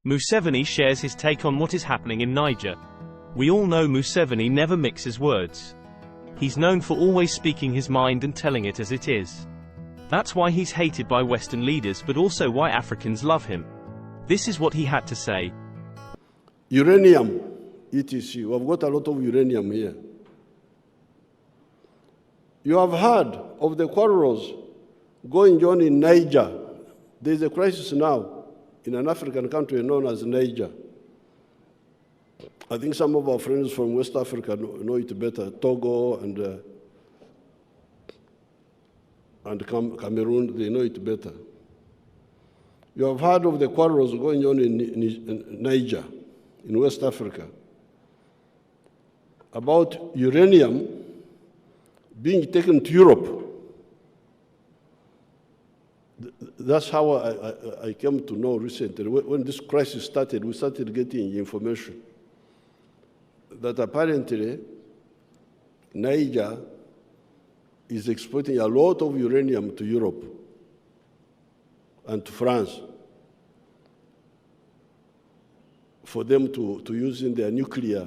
Museveni shares his take on what is happening in Niger. We all know Museveni never mixes words. He's known for always speaking his mind and telling it as it is. That's why he's hated by Western leaders, but also why Africans love him. This is what he had to say. Uranium, etc. We've got a lot of uranium here. You have heard of the quarrels going on in Niger. There's a crisis now in an African country known as Niger. I think some of our friends from West Africa know it better, Togo and Cameroon, they know it better. You have heard of the quarrels going on in Niger, in West Africa, about uranium being taken to Europe. That's how I came to know recently. When this crisis started, we started getting information that apparently Niger is exporting a lot of uranium to Europe and to France for them to use in their nuclear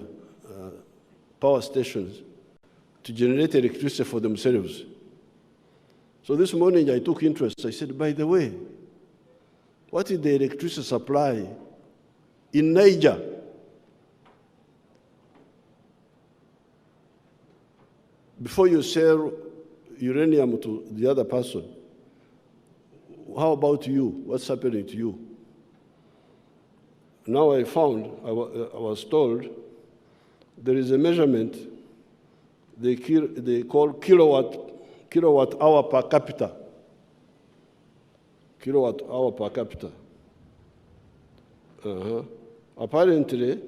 power stations to generate electricity for themselves. So this morning I took interest. I said, by the way, what is the electricity supply in Niger? Before you sell uranium to the other person, how about you? What's happening to you? Now I found, I was told, there is a measurement they call kilowatt hour per capita. Kilowatt hour per capita. Apparently,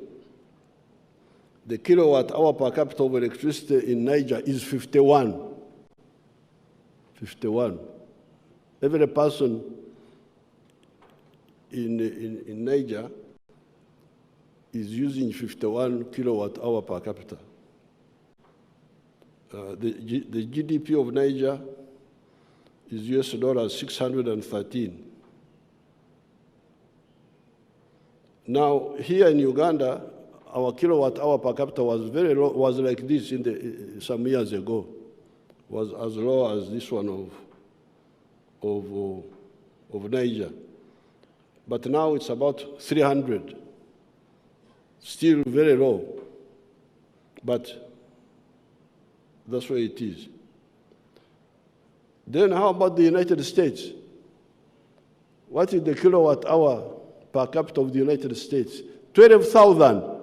the kilowatt hour per capita of electricity in Niger is 51. 51. Every person in Niger is using 51 kilowatt hour per capita. The GDP of Niger is US dollars 613. Now, here in Uganda, our kilowatt hour per capita was very low, was like this some years ago, was as low as this one of Niger. But now it's about 300, still very low, but that's where it is. Then how about the United States? What is the kilowatt hour per capita of the United States? 12,000.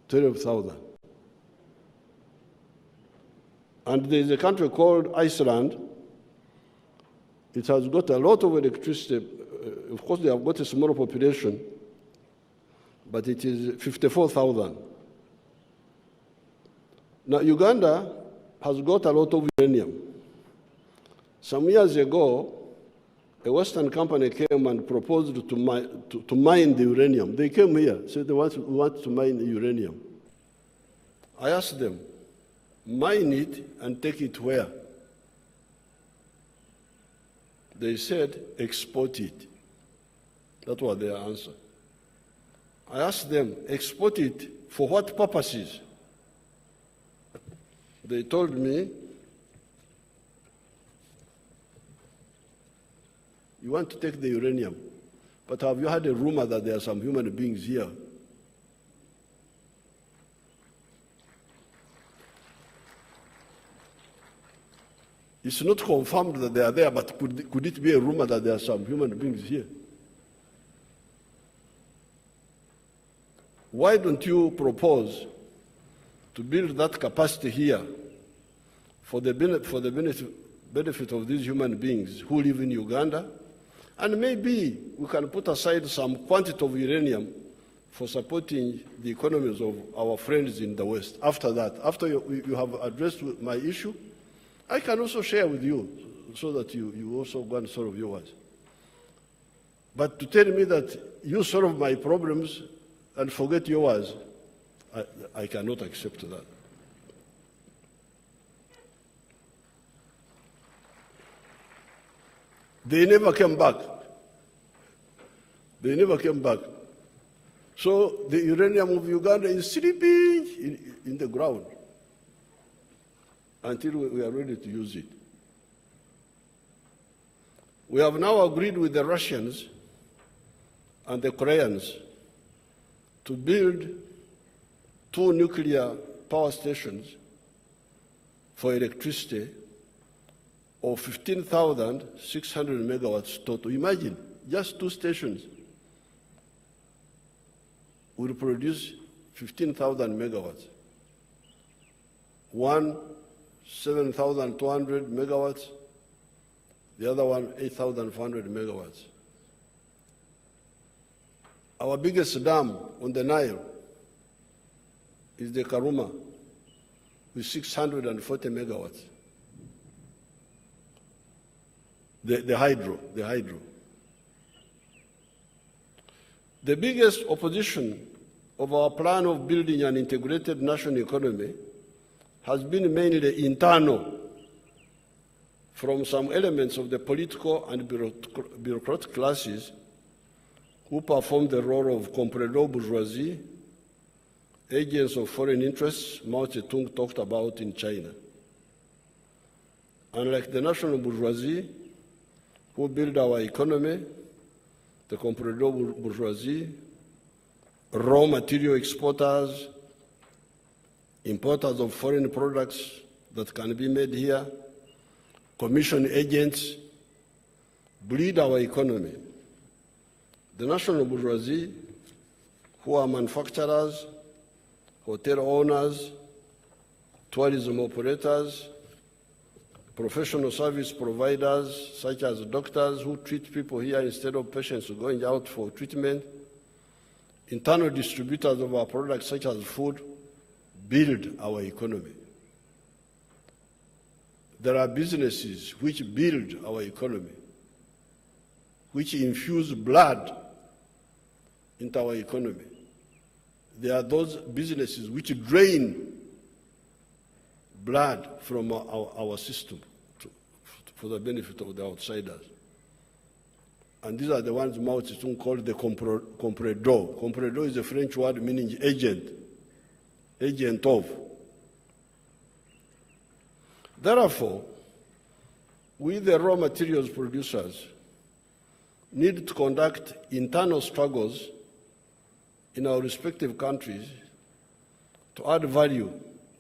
12,000. And there's a country called Iceland. It has got a lot of electricity. Of course, they have got a small population, but it is 54,000. Now, Uganda has got a lot of uranium. Some years ago, a Western company came and proposed to mine the uranium. They came here, said they want to mine the uranium. I asked them, mine it and take it where? They said, export it. That was their answer. I asked them, export it for what purposes? They told me, you want to take the uranium, but have you had a rumor that there are some human beings here? It's not confirmed that they are there, but could it be a rumor that there are some human beings here? Why don't you propose to build that capacity here for the benefit of these human beings who live in Uganda? And maybe we can put aside some quantity of uranium for supporting the economies of our friends in the West. After that, after you have addressed my issue, I can also share with you so that you also go and solve yours. But to tell me that you solve my problems and forget yours, I cannot accept that. They never came back. They never came back. So the uranium of Uganda is sleeping in the ground until we are ready to use it. We have now agreed with the Russians and the Koreans to build 2 nuclear power stations for electricity of 15,600 megawatts total. Imagine, just 2 stations will produce 15,000 megawatts. One, 7,200 megawatts, the other one, 8,400 megawatts. Our biggest dam on the Nile is the Karuma, with 640 megawatts. The hydro. The biggest opposition of our plan of building an integrated national economy has been mainly internal, from some elements of the political and bureaucratic classes who perform the role of comprador bourgeoisie, agents of foreign interests Mao Zedong talked about in China. Unlike the national bourgeoisie, who build our economy, the comprador bourgeoisie, raw material exporters, importers of foreign products that can be made here, commission agents, bleed our economy. The national bourgeoisie, who are manufacturers, hotel owners, tourism operators, professional service providers such as doctors who treat people here instead of patients going out for treatment, internal distributors of our products such as food, build our economy. There are businesses which build our economy, which infuse blood into our economy. There are those businesses which drain blood from our system for the benefit of the outsiders. And these are the ones Mao Zedong called the comprador. Comprador is a French word meaning agent, agent of. Therefore, we, the raw materials producers, need to conduct internal struggles in our respective countries to add value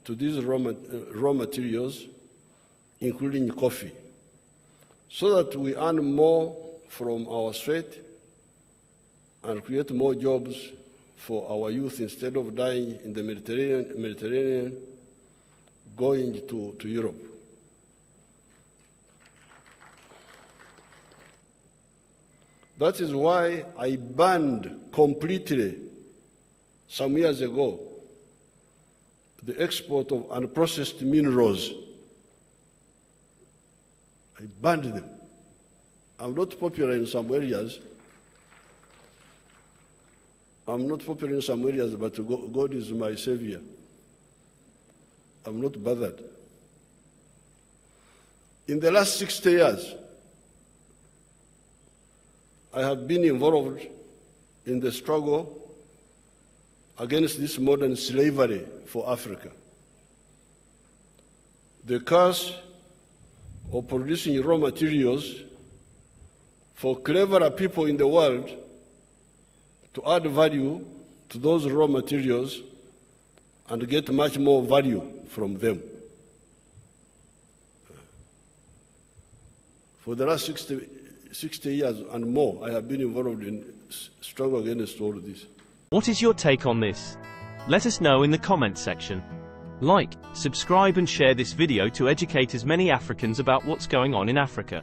to these raw materials, including coffee, so that we earn more from our sweat and create more jobs for our youth instead of dying in the Mediterranean going to Europe. That is why I banned completely, some years ago, the export of unprocessed minerals. I banned them. I'm not popular in some areas. But God is my savior. I'm not bothered. In the last 60 years, I have been involved in the struggle against this modern slavery for Africa. The curse of producing raw materials for cleverer people in the world to add value to those raw materials and get much more value from them. For the last 60 years and more, I have been involved in struggle against all of this. What is your take on this? Let us know in the comments section. Like, subscribe and share this video to educate as many Africans about what's going on in Africa.